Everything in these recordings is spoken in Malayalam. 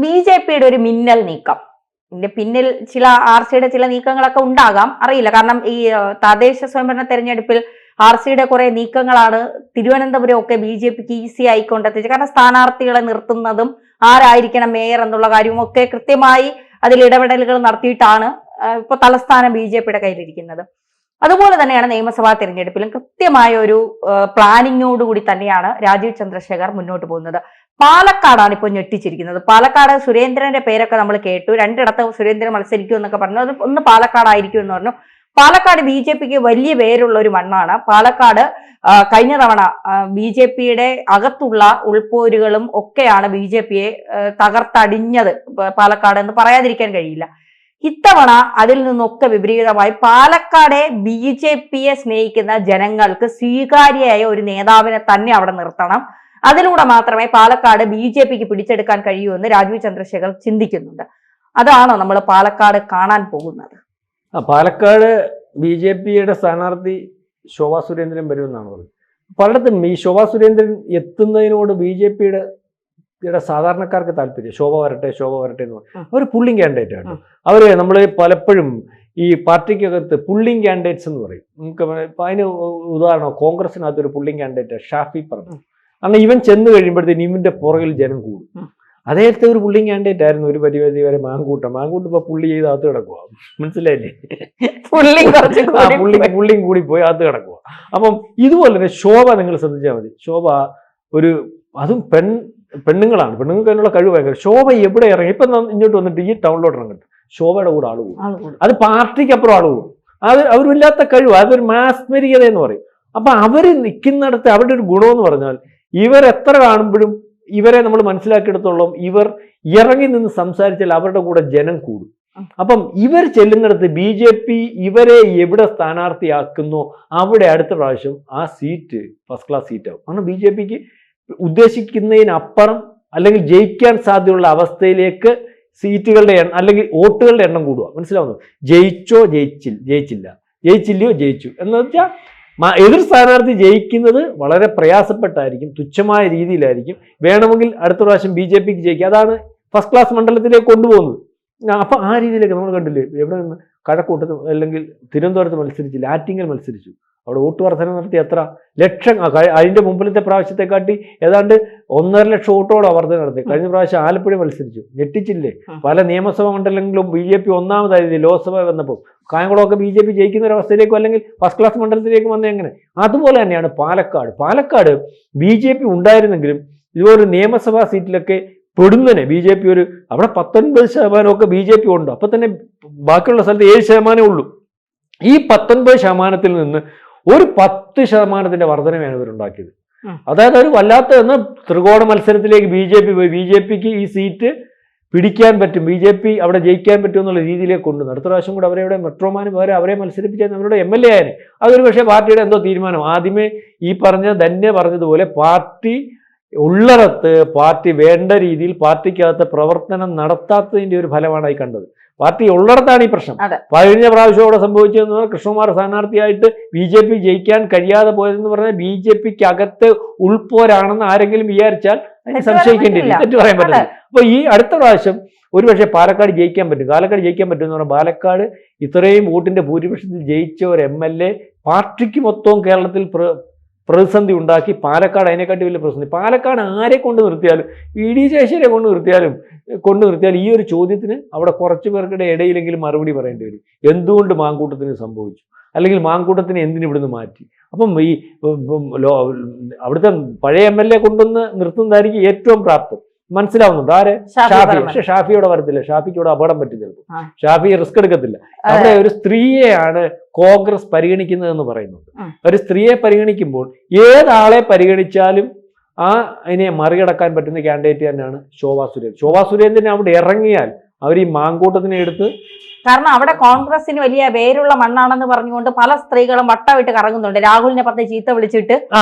ബി.ജെ.പിയുടെ ഒരു മിന്നൽ നീക്കം, ഇതിന്റെ പിന്നിൽ ചില ആർ.സിയുടെ ചില നീക്കങ്ങളൊക്കെ ഉണ്ടാകാം, അറിയില്ല. കാരണം ഈ തദ്ദേശ സ്വയംഭരണ തെരഞ്ഞെടുപ്പിൽ ആർ.സിയുടെ കുറെ നീക്കങ്ങളാണ് തിരുവനന്തപുരം ഒക്കെ ബി.ജെ.പിക്ക് ഈസി ആയിക്കൊണ്ടെത്തിച്ചത്. കാരണം സ്ഥാനാർത്ഥികളെ നിർത്തുന്നതും ആരായിരിക്കണം മേയർ എന്നുള്ള കാര്യവും ഒക്കെ കൃത്യമായി അതിൽ ഇടപെടലുകൾ നടത്തിയിട്ടാണ് ഇപ്പൊ തലസ്ഥാനം ബി.ജെ.പിയുടെ കയ്യിലിരിക്കുന്നത്. അതുപോലെ തന്നെയാണ് നിയമസഭാ തെരഞ്ഞെടുപ്പിലും കൃത്യമായ ഒരു പ്ലാനിങ്ങോടുകൂടി തന്നെയാണ് രാജീവ് ചന്ദ്രശേഖർ മുന്നോട്ട് പോകുന്നത്. പാലക്കാടാണ് ഇപ്പോൾ ഞെട്ടിച്ചിരിക്കുന്നത്. പാലക്കാട് സുരേന്ദ്രന്റെ പേരൊക്കെ നമ്മൾ കേട്ടു, രണ്ടിടത്ത് സുരേന്ദ്രൻ മത്സരിക്കും എന്നൊക്കെ പറഞ്ഞു. അത് ഒന്ന് പാലക്കാടായിരിക്കും എന്ന് പറഞ്ഞു. പാലക്കാട് ബി.ജെ.പിക്ക് വലിയ പേരുള്ള ഒരു മണ്ണാണ്. പാലക്കാട് കഴിഞ്ഞ തവണ ബി.ജെ.പിയുടെ അകത്തുള്ള ഉൾപോരുകളും ഒക്കെയാണ് ബി.ജെ.പിയെ തകർത്തടിഞ്ഞത് പാലക്കാട് എന്ന് പറയാതിരിക്കാൻ കഴിയില്ല. ഇത്തവണ അതിൽ നിന്നൊക്കെ വിപരീതമായി പാലക്കാടെ ബി.ജെ.പിയെ സ്നേഹിക്കുന്ന ജനങ്ങൾക്ക് സ്വീകാര്യയായ ഒരു നേതാവിനെ തന്നെ അവിടെ നിർത്തണം. അതിലൂടെ മാത്രമേ പാലക്കാട് ബി.ജെ.പിക്ക് പിടിച്ചെടുക്കാൻ കഴിയൂ എന്ന് രാജീവ് ചന്ദ്രശേഖർ ചിന്തിക്കുന്നുണ്ട്. അതാണോ നമ്മൾ പാലക്കാട് കാണാൻ പോകുന്നത്? പാലക്കാട് ബി.ജെ.പിയുടെ സ്ഥാനാർത്ഥി ശോഭാ സുരേന്ദ്രൻ വരുമെന്നാണ് പറയുന്നത്. പലയിടത്തും ഈ ശോഭാ സുരേന്ദ്രൻ എത്തുന്നതിനോട് ബി.ജെ.പിയുടെ സാധാരണക്കാർക്ക് താല്പര്യം, ശോഭ വരട്ടെ എന്ന് പറയും. അവർ പുള്ളിങ് കാൻഡിഡേറ്റ് ആണ്. അവര് നമ്മൾ പലപ്പോഴും ഈ പാർട്ടിക്കകത്ത് പുള്ളിങ് കാൻഡിഡേറ്റ്സ് എന്ന് പറയും. നമുക്ക് അതിന് ഉദാഹരണം കോൺഗ്രസിനകത്തൊരു പുള്ളിങ് കാൻഡിഡേറ്റ് ഷാഫി പറമ്പ്. കാരണം ഇവൻ ചെന്ന് കഴിയുമ്പോഴത്തേന് ഇവന്റെ പുറകിൽ ജനം കൂടും. അദ്ദേഹത്തെ ഒരു പുള്ളിങ് കാൻഡിഡേറ്റ് ആയിരുന്നു ഒരു പരിധി വരെ മാങ്കൂട്ടം ഇപ്പൊ പുള്ളി ചെയ്ത് അകത്ത് കിടക്കുക. മനസ്സിലായില്ലേ? പുള്ളിങ് കൂടി പോയി അകത്ത് കിടക്കുക. അപ്പം ഇതുപോലെ തന്നെ ശോഭ നിങ്ങൾ ശ്രദ്ധിച്ചാൽ മതി. ശോഭ ഒരു അതും പെണ്ണുങ്ങളാണ്, പെണ്ണുങ്ങൾക്ക് അതിനുള്ള കഴിവ് ഭയങ്കര. ശോഭ എവിടെ ഇറങ്ങി ഇപ്പൊ ഇങ്ങോട്ട് വന്നിട്ട് ഈ ടൗണിലോട്ട് ഇറങ്ങിട്ട് ശോഭയുടെ കൂടെ ആള് പോകും. അത് പാർട്ടിക്ക് അപ്പുറം ആള് പോകും. അത് അവരില്ലാത്ത കഴിവ്, അതൊരു മാസ്മരികത എന്ന് പറയും. അപ്പൊ അവര് നിൽക്കുന്നിടത്ത് അവരുടെ ഒരു ഗുണമെന്ന് പറഞ്ഞാൽ ഇവരെത്ര കാണുമ്പോഴും ഇവരെ നമ്മൾ മനസ്സിലാക്കിയെടുത്തോളം ഇവർ ഇറങ്ങി നിന്ന് സംസാരിച്ചാൽ അവരുടെ കൂടെ ജനം കൂടും. അപ്പം ഇവർ ചെല്ലുന്നിടത്ത് ബി.ജെ.പി ഇവരെ എവിടെ സ്ഥാനാർത്ഥിയാക്കുന്നോ അവിടെ അടുത്ത പ്രാവശ്യം ആ സീറ്റ് ഫസ്റ്റ് ക്ലാസ് സീറ്റാവും. കാരണം ബി.ജെ.പിക്ക് ഉദ്ദേശിക്കുന്നതിനപ്പുറം അല്ലെങ്കിൽ ജയിക്കാൻ സാധ്യതയുള്ള അവസ്ഥയിലേക്ക് സീറ്റുകളുടെ എണ്ണം അല്ലെങ്കിൽ വോട്ടുകളുടെ എണ്ണം കൂടുക. മനസ്സിലാവുന്നു? ജയിച്ചില്ലയോ ജയിച്ചു എന്ന് വെച്ചാൽ എതിർ സ്ഥാനാർത്ഥി ജയിക്കുന്നത് വളരെ പ്രയാസപ്പെട്ടായിരിക്കും, തുച്ഛമായ രീതിയിലായിരിക്കും. വേണമെങ്കിൽ അടുത്ത പ്രാവശ്യം ബി.ജെ.പിക്ക് ജയിക്കുക. അതാണ് ഫസ്റ്റ് ക്ലാസ് മണ്ഡലത്തിലേക്ക് കൊണ്ടുപോകുന്നത്. അപ്പൊ ആ രീതിയിലേക്ക് നമ്മൾ കണ്ടില്ലേ, എവിടെ നിന്ന് കഴക്കൂട്ടത്ത് അല്ലെങ്കിൽ തിരുവനന്തപുരത്ത് മത്സരിച്ചില്ല, ആറ്റിങ്ങൽ മത്സരിച്ചു. അവിടെ വോട്ട് വർധന നടത്തി എത്ര ലക്ഷം, അതിന്റെ മുമ്പിലത്തെ പ്രാവശ്യത്തെക്കാട്ടി ഏതാണ്ട് 1.5 ലക്ഷം വോട്ടോടെ വർധന നടത്തി. കഴിഞ്ഞ പ്രാവശ്യം ആലപ്പുഴ മത്സരിച്ചു, ഞെട്ടിച്ചില്ലേ? പല നിയമസഭാ മണ്ഡലങ്ങളിലും ബി.ജെ.പി ഒന്നാമതായിരുന്നു. ലോക്സഭ വന്നപ്പോൾ കായംകുളമൊക്കെ ബി.ജെ.പി ജയിക്കുന്ന ഒരു അവസ്ഥയിലേക്കോ അല്ലെങ്കിൽ ഫസ്റ്റ് ക്ലാസ് മണ്ഡലത്തിലേക്കും വന്നേ. എങ്ങനെ? അതുപോലെ തന്നെയാണ് പാലക്കാട് ബി.ജെ.പി ഉണ്ടായിരുന്നെങ്കിലും ഇതുപോലെ നിയമസഭാ സീറ്റിലൊക്കെ പെടുന്നതിന് ബി.ജെ.പി അവിടെ 19% ബി.ജെ.പി ഉണ്ട്. അപ്പൊ തന്നെ ബാക്കിയുള്ള സ്ഥലത്ത് 7% ഉള്ളൂ. ഈ 19% നിന്ന് ഒരു 10% വർധനമാണ് ഇവരുണ്ടാക്കിയത്. അതായത് ഒരു വല്ലാത്ത ത്രികോണ മത്സരത്തിലേക്ക് ബി.ജെ.പി പോയി. ബി.ജെ.പിക്ക് ഈ സീറ്റ് പിടിക്കാൻ പറ്റും, ബി.ജെ.പി അവിടെ ജയിക്കാൻ പറ്റും എന്നുള്ള രീതിയിലേക്ക് കൊണ്ടുവന്നു. അടുത്ത പ്രാവശ്യം കൂടെ അവരെ മെട്രോമാന് വരെ അവരെ മത്സരിപ്പിച്ചാൽ അവരുടെ എം.എൽ.എ ആയനെ. അതൊരു പക്ഷേ പാർട്ടിയുടെ എന്തോ തീരുമാനം. ആദ്യമേ ഈ പറഞ്ഞതുപോലെ പാർട്ടി ഉള്ളിടത്ത് പാർട്ടി വേണ്ട രീതിയിൽ പാർട്ടിക്കകത്ത് പ്രവർത്തനം നടത്താത്തതിന്റെ ഒരു ഫലമാണ് ഈ കണ്ടത്. പാർട്ടി ഉള്ളിടത്താണ് ഈ പ്രശ്നം. കഴിഞ്ഞ പ്രാവശ്യം അവിടെ സംഭവിച്ചതെന്ന് പറഞ്ഞാൽ കൃഷ്ണകുമാർ സ്ഥാനാർത്ഥിയായിട്ട് ബി.ജെ.പി ജയിക്കാൻ കഴിയാതെ പോയതെന്ന് പറഞ്ഞാൽ ബി.ജെ.പിക്ക് അകത്ത് ഉൾപ്പോരാണെന്ന് ആരെങ്കിലും വിചാരിച്ചാൽ സംശയിക്കേണ്ടിയില്ല, തെറ്റ് പറയാൻ പറ്റില്ല. അപ്പൊ ഈ അടുത്ത പ്രാവശ്യം ഒരുപക്ഷെ പാലക്കാട് ജയിക്കാൻ പറ്റും എന്ന് പറഞ്ഞാൽ പാലക്കാട് ഇത്രയും വോട്ടിന്റെ ഭൂരിപക്ഷത്തിൽ ജയിച്ച ഒരു എം.എൽ.എ പാർട്ടിക്ക് മൊത്തവും കേരളത്തിൽ പ്രതിസന്ധി ഉണ്ടാക്കി. പാലക്കാട് അതിനെക്കാട്ടി വലിയ പ്രതിസന്ധി. പാലക്കാട് ആരെ കൊണ്ട് നിർത്തിയാലും വി.ഡി. ശേഷരെ കൊണ്ട് നിർത്തിയാൽ ഈ ഒരു ചോദ്യത്തിന് അവിടെ കുറച്ചു പേർക്കിടെ ഇടയിലെങ്കിലും മറുപടി പറയേണ്ടി വരും. എന്തുകൊണ്ട് മാങ്കൂട്ടത്തിന് സംഭവിച്ചു, അല്ലെങ്കിൽ മാങ്കൂട്ടത്തിന് എന്തിനു ഇവിടുന്ന് മാറ്റി. അപ്പം ഈ അവിടുത്തെ പഴയ എം.എൽ.എ കൊണ്ടുവന്ന് നിർത്തുന്നതായിരിക്കും ഏറ്റവും പ്രാപ്തം. മനസ്സിലാവുന്നുണ്ട്? ആര്? ഷാഫി. പക്ഷെ ഷാഫിയോടെ വരത്തില്ല. ഷാഫിക്ക് ഇവിടെ അപകടം പറ്റും. ചിലപ്പോൾ ഷാഫി റിസ്ക് എടുക്കത്തില്ല. അവിടെ ഒരു സ്ത്രീയെയാണ് കോൺഗ്രസ് പരിഗണിക്കുന്നതെന്ന് പറയുന്നുണ്ട്. ഒരു സ്ത്രീയെ പരിഗണിക്കുമ്പോൾ ഏതാളെ പരിഗണിച്ചാലും അതിനെ മറികടക്കാൻ പറ്റുന്ന കാൻഡിഡേറ്റ് തന്നെയാണ് ശോഭാ സുരേന്ദ്രൻ അവിടെ ഇറങ്ങിയാൽ അവർ ഈ മാങ്കൂട്ടത്തിനെ എടുത്ത്, കാരണം അവിടെ കോൺഗ്രസിന് വലിയ വേരുള്ള മണ്ണാണെന്ന് പറഞ്ഞുകൊണ്ട് പല സ്ത്രീകളും വട്ടവിട്ട് കറങ്ങുന്നുണ്ട്. രാഹുലിനെ 10 ചീത്ത വിളിച്ചിട്ട്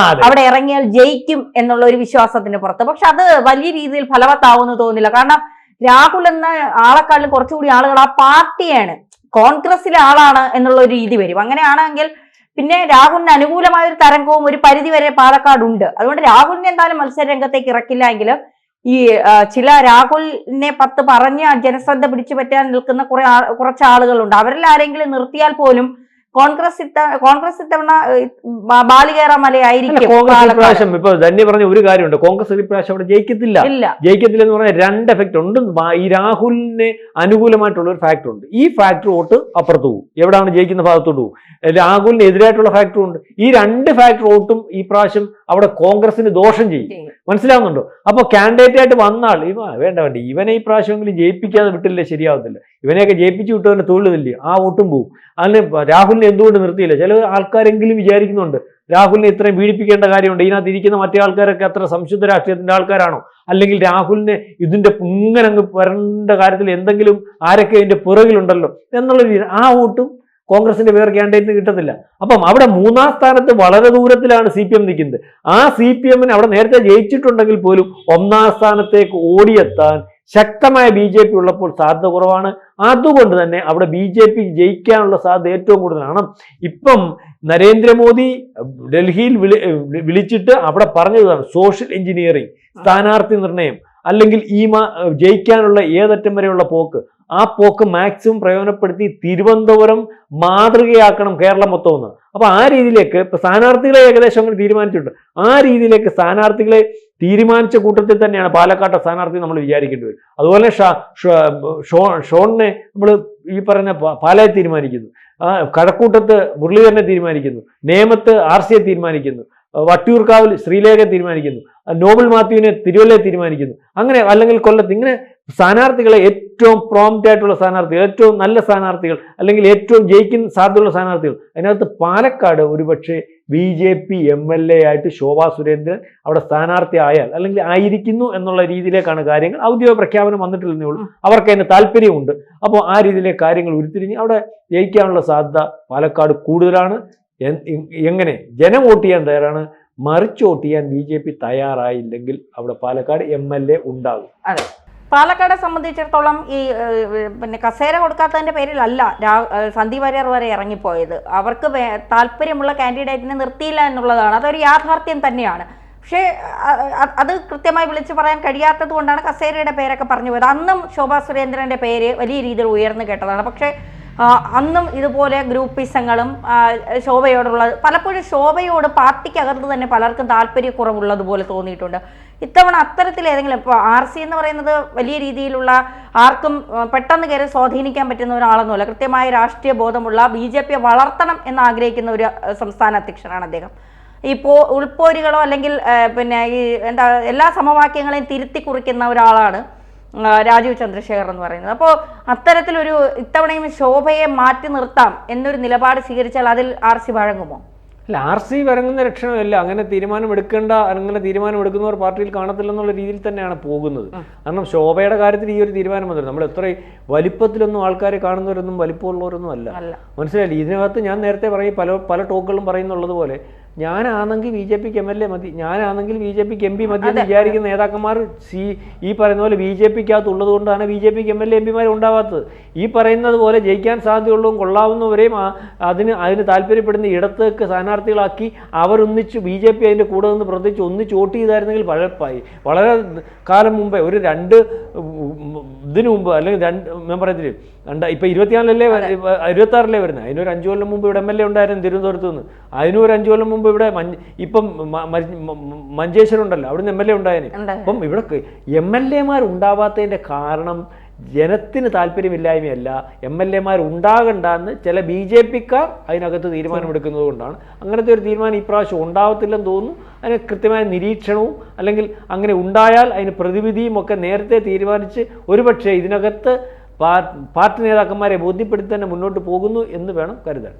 അവിടെ ഇറങ്ങിയാൽ ജയിക്കും എന്നുള്ള ഒരു വിശ്വാസത്തിന് പുറത്ത്. പക്ഷെ അത് വലിയ രീതിയിൽ ഫലവത്താവുമെന്ന് തോന്നുന്നില്ല. കാരണം രാഹുൽ എന്ന ആളെക്കാളും കുറച്ചുകൂടി ആളുകൾ ആ പാർട്ടിയാണ്, കോൺഗ്രസിലെ ആളാണ് എന്നുള്ള ഒരു രീതി വരും. അങ്ങനെയാണെങ്കിൽ പിന്നെ രാഹുലിന് അനുകൂലമായ ഒരു തരംഗവും ഒരു പരിധി വരെ പാലക്കാടുണ്ട്. അതുകൊണ്ട് രാഹുലിനെ എന്തായാലും മത്സര രംഗത്തേക്ക് ഇറക്കില്ല എങ്കിലും ഈ ചില രാഹുലിനെ 10 പറഞ്ഞ് ജനശ്രദ്ധ പിടിച്ചു പറ്റാൻ നിൽക്കുന്ന കുറച്ച് ആളുകളുണ്ട്. അവരിൽ ആരെങ്കിലും നിർത്തിയാൽ പോലും കോൺഗ്രസ് ഇത്തവണ ബാലികേറ മലയായിരിക്കും. കോൺഗ്രസ് ഇപ്പൊ ധന്യ പറഞ്ഞ ഒരു കാര്യമുണ്ട്, കോൺഗ്രസ് ഇപ്രാവശ്യം അവിടെ ജയിക്കത്തില്ല എന്ന് പറഞ്ഞാൽ 2 എഫക്ട് ഉണ്ട്. ഈ രാഹുലിന് അനുകൂലമായിട്ടുള്ള ഒരു ഫാക്ടർ ഉണ്ട്. ഈ ഫാക്ടർ വോട്ട് അപ്പുറത്ത് പോകും, എവിടെയാണ് ജയിക്കുന്ന ഭാഗത്തോട്ട് പോകും. രാഹുലിന് എതിരായിട്ടുള്ള ഫാക്ടർ ഉണ്ട്. ഈ 2 ഫാക്ടർ വോട്ടും ഈ പ്രാവശ്യം അവിടെ കോൺഗ്രസിന് ദോഷം ചെയ്യും. മനസ്സിലാവുന്നുണ്ടോ? അപ്പൊ കാൻഡിഡേറ്റ് ആയിട്ട് വന്നാൽ വേണ്ട ഇവനെ ഈ പ്രാവശ്യമെങ്കിലും ജയിപ്പിക്കാതെ വിട്ടില്ലേ ശരിയാവത്തില്ല. ഇവനെയൊക്കെ ജയിപ്പിച്ചു വിട്ടവന്റെ തൊഴിലില്ലേ, ആ വോട്ടും പോകും. അതിന് രാഹുലിനെ എന്തുകൊണ്ട് നിർത്തിയില്ല? ചില ആൾക്കാരെങ്കിലും വിചാരിക്കുന്നുണ്ട് രാഹുലിനെ ഇത്രയും പീഡിപ്പിക്കേണ്ട കാര്യമുണ്ട്, ഇതിനകത്ത് ഇരിക്കുന്ന മറ്റേ ആൾക്കാരൊക്കെ അത്ര സംശുദ്ധ രാഷ്ട്രീയത്തിന്റെ ആൾക്കാരാണോ, അല്ലെങ്കിൽ രാഹുലിനെ ഇതിന്റെ ഇങ്ങനെ അങ്ങ് വരേണ്ട കാര്യത്തിൽ എന്തെങ്കിലും ആരൊക്കെ ഇതിന്റെ പുറകിലുണ്ടല്ലോ എന്നുള്ള രീതി ആ വോട്ടും കോൺഗ്രസിന്റെ വേറെ ക്യാൻഡിഡേറ്റിന് കിട്ടത്തില്ല. അപ്പം അവിടെ 3ാം സ്ഥാനത്ത് വളരെ ദൂരത്തിലാണ് CPM നിൽക്കുന്നത്. ആ CPM അവിടെ നേരത്തെ ജയിച്ചിട്ടുണ്ടെങ്കിൽ പോലും 1ാം സ്ഥാനത്തേക്ക് ഓടിയെത്താൻ ശക്തമായ BJP ഉള്ളപ്പോൾ സാധ്യത കുറവാണ്. അതുകൊണ്ട് തന്നെ അവിടെ BJP ജയിക്കാനുള്ള സാധ്യത ഏറ്റവും കൂടുതലാണ്. ഇപ്പം നരേന്ദ്രമോദി ഡൽഹിയിൽ വിളിച്ചിട്ട് അവിടെ പറഞ്ഞതാണ് സോഷ്യൽ എഞ്ചിനീയറിംഗ്, സ്ഥാനാർത്ഥി നിർണയം, അല്ലെങ്കിൽ ജയിക്കാനുള്ള ഏതറ്റം വരെയുള്ള പോക്ക്, ആ പോക്ക് മാക്സിമം പ്രയോജനപ്പെടുത്തി തിരുവനന്തപുരം മാതൃകയാക്കണം കേരളം മൊത്തം എന്ന്. അപ്പൊ ആ രീതിയിലേക്ക് ഇപ്പൊ സ്ഥാനാർത്ഥികളെ ഏകദേശം അങ്ങനെ തീരുമാനിച്ചിട്ടുണ്ട്. ആ രീതിയിലേക്ക് സ്ഥാനാർത്ഥികളെ തീരുമാനിച്ച കൂട്ടത്തിൽ തന്നെയാണ് പാലക്കാട്ടെ സ്ഥാനാർത്ഥി നമ്മൾ വിചാരിക്കേണ്ടി വരും. അതുപോലെ ഷോണിനെ നമ്മൾ ഈ പറഞ്ഞ പാലയെ തീരുമാനിക്കുന്നു, കഴക്കൂട്ടത്ത് മുരളീധരനെ തീരുമാനിക്കുന്നു, നേമത്ത് RCയെ തീരുമാനിക്കുന്നു, വട്ടിയൂർക്കാവിൽ ശ്രീലേഖയെ തീരുമാനിക്കുന്നു, നോബൽ മാത്യുവിനെ തിരുവല്ലയെ തീരുമാനിക്കുന്നു. അങ്ങനെ അല്ലെങ്കിൽ കൊല്ലത്ത് ഇങ്ങനെ സ്ഥാനാർത്ഥികളെ ഏറ്റവും പ്രോംപ്റ്റ് ആയിട്ടുള്ള സ്ഥാനാർത്ഥികൾ, ഏറ്റവും നല്ല സ്ഥാനാർത്ഥികൾ, അല്ലെങ്കിൽ ഏറ്റവും ജയിക്കുന്ന സാധ്യതയുള്ള സ്ഥാനാർത്ഥികൾ. അതിനകത്ത് പാലക്കാട് ഒരുപക്ഷെ BJP MLA ആയിട്ട് ശോഭാ സുരേന്ദ്രൻ അവിടെ സ്ഥാനാർത്ഥി ആയാൽ അല്ലെങ്കിൽ ആയിരിക്കുന്നു എന്നുള്ള രീതിയിലേക്കാണ് കാര്യങ്ങൾ. ഔദ്യോഗിക പ്രഖ്യാപനം വന്നിട്ടില്ലെന്നേ ഉള്ളൂ, അവർക്ക് അതിന് താല്പര്യമുണ്ട്. അപ്പോൾ ആ രീതിയിലെ കാര്യങ്ങൾ ഉരുത്തിരിഞ്ഞ് അവിടെ ജയിക്കാനുള്ള സാധ്യത പാലക്കാട് കൂടുതലാണ്. എങ്ങനെ ജനം വോട്ട് ചെയ്യാൻ തയ്യാറാണ്, മറിച്ച് വോട്ട് ചെയ്യാൻ BJP തയ്യാറായില്ലെങ്കിൽ അവിടെ പാലക്കാട് MLA ഉണ്ടാകും. അതെ, പാലക്കാടെ സംബന്ധിച്ചിടത്തോളം ഈ കസേര കൊടുക്കാത്തതിന്റെ പേരിലല്ല സന്ദീപ് വാര്യർ വരെ ഇറങ്ങിപ്പോയത്. അവർക്ക് താല്പര്യമുള്ള കാൻഡിഡേറ്റിനെ നിർത്തിയില്ല എന്നുള്ളതാണ്, അതൊരു യാഥാർത്ഥ്യം തന്നെയാണ്. പക്ഷേ അത് കൃത്യമായി വിളിച്ചു പറയാൻ കഴിയാത്തത് കൊണ്ടാണ് കസേരയുടെ പേരൊക്കെ പറഞ്ഞു പോയത്. അന്നും ശോഭാ സുരേന്ദ്രന്റെ പേര് വലിയ രീതിയിൽ ഉയർന്നു കേട്ടതാണ്. പക്ഷേ അന്നും ഇതുപോലെ ഗ്രൂപ്പിസങ്ങളും ശോഭയോടുള്ള, പലപ്പോഴും ശോഭയോട് പാർട്ടിക്കകത്ത് തന്നെ പലർക്കും താല്പര്യക്കുറവുള്ളതുപോലെ തോന്നിയിട്ടുണ്ട്. ഇത്തവണ അത്തരത്തിൽ ഏതെങ്കിലും, ഇപ്പോൾ RC എന്ന് പറയുന്നത് വലിയ രീതിയിലുള്ള ആർക്കും പെട്ടെന്ന് കയറി സ്വാധീനിക്കാൻ പറ്റുന്ന ഒരാളൊന്നുമല്ല. കൃത്യമായ രാഷ്ട്രീയ ബോധമുള്ള BJP വളർത്തണം എന്ന് ആഗ്രഹിക്കുന്ന ഒരു സംസ്ഥാന അധ്യക്ഷനാണ് അദ്ദേഹം. ഇപ്പോൾ ഉൾപ്പോരുകളോ അല്ലെങ്കിൽ ഈ എല്ലാ സമവാക്യങ്ങളെയും തിരുത്തി കുറിക്കുന്ന ഒരാളാണ് രാജീവ് ചന്ദ്രശേഖർ എന്ന് പറയുന്നത്. അപ്പോൾ അത്തരത്തിലൊരു ഇത്തവണയും ശോഭയെ മാറ്റി നിർത്താം എന്നൊരു നിലപാട് സ്വീകരിച്ചാൽ അതിൽ RC വഴങ്ങുമോ? അല്ല, RC വരങ്ങുന്ന ലക്ഷണമല്ല. അങ്ങനെ തീരുമാനമെടുക്കുന്നവർ പാർട്ടിയിൽ കാണത്തില്ലെന്നുള്ള രീതിയിൽ തന്നെയാണ് പോകുന്നത്. കാരണം ശോഭയുടെ കാര്യത്തിൽ ഈ ഒരു തീരുമാനം വന്നിരുന്നു. നമ്മൾ എത്ര വലിപ്പത്തിലൊന്നും ആൾക്കാരെ കാണുന്നവരൊന്നും വലിപ്പമുള്ളവരൊന്നും അല്ല. മനസ്സിലായില്ലേ? ഇതിനകത്ത് ഞാൻ നേരത്തെ പറയും, പല ടോക്കുകളും പറയുന്നുള്ളത് പോലെ ഞാനാണെങ്കിൽ BJPക്ക് MLA മതി, ഞാനാണെങ്കിൽ BJPക്ക് MP മതി എന്ന് വിചാരിക്കുന്ന നേതാക്കന്മാർ ഈ പറയുന്ന പോലെ BJPക്കകത്ത് ഉള്ളത് കൊണ്ടാണ് BJPക്ക് MLA MPമാർ ഉണ്ടാവാത്തത്. ഈ പറയുന്നത് പോലെ ജയിക്കാൻ സാധ്യതയുള്ളതും കൊള്ളാവുന്നവരെയും അതിന് താല്പര്യപ്പെടുന്ന ഇടത്തേക്ക് സ്ഥാനാർത്ഥികളാക്കി അവരൊന്നിച്ച് BJP അതിൻ്റെ കൂടെ നിന്ന് പ്രത്യേകിച്ച് ഒന്നിച്ച് വോട്ട് ചെയ്തായിരുന്നെങ്കിൽ വളരെ കാലം മുമ്പേ, ഒരു 2 ഇതിനു മുമ്പ്, അല്ലെങ്കിൽ ഞാൻ പറയത്തില്ലേ, ഇപ്പം 24 26 വരുന്നത്, അതിനൊരു 5 കൊല്ലം മുമ്പ് ഇവിടെ MLA ഉണ്ടായിരുന്നു തിരുവനന്തപുരത്ത് നിന്ന്. അതിനൊരു 5 കൊല്ലം മുമ്പ് ഇവിടെ ഇപ്പം മഞ്ചേശ്വരം ഉണ്ടല്ലോ, അവിടുന്ന് MLA ഉണ്ടായേനെ. അപ്പം ഇവിടെ MLAമാർ ഉണ്ടാവാത്തതിൻ്റെ കാരണം ജനത്തിന് താല്പര്യമില്ലായ്മയല്ല, MLAമാർ ഉണ്ടാകണ്ടെന്ന് ചില BJPക്കാർ അതിനകത്ത് തീരുമാനമെടുക്കുന്നത് കൊണ്ടാണ്. അങ്ങനത്തെ ഒരു തീരുമാനം ഇപ്രാവശ്യം ഉണ്ടാവത്തില്ലെന്ന് തോന്നുന്നു. അതിന് കൃത്യമായ നിരീക്ഷണവും അല്ലെങ്കിൽ അങ്ങനെ ഉണ്ടായാൽ അതിന് പ്രതിവിധിയും ഒക്കെ നേരത്തെ തീരുമാനിച്ച് ഒരുപക്ഷെ ഇതിനകത്ത് പാർട്ടി നേതാക്കന്മാരെ ബോധ്യപ്പെടുത്തി തന്നെ മുന്നോട്ട് പോകുന്നു എന്ന് വേണം കരുതാൻ.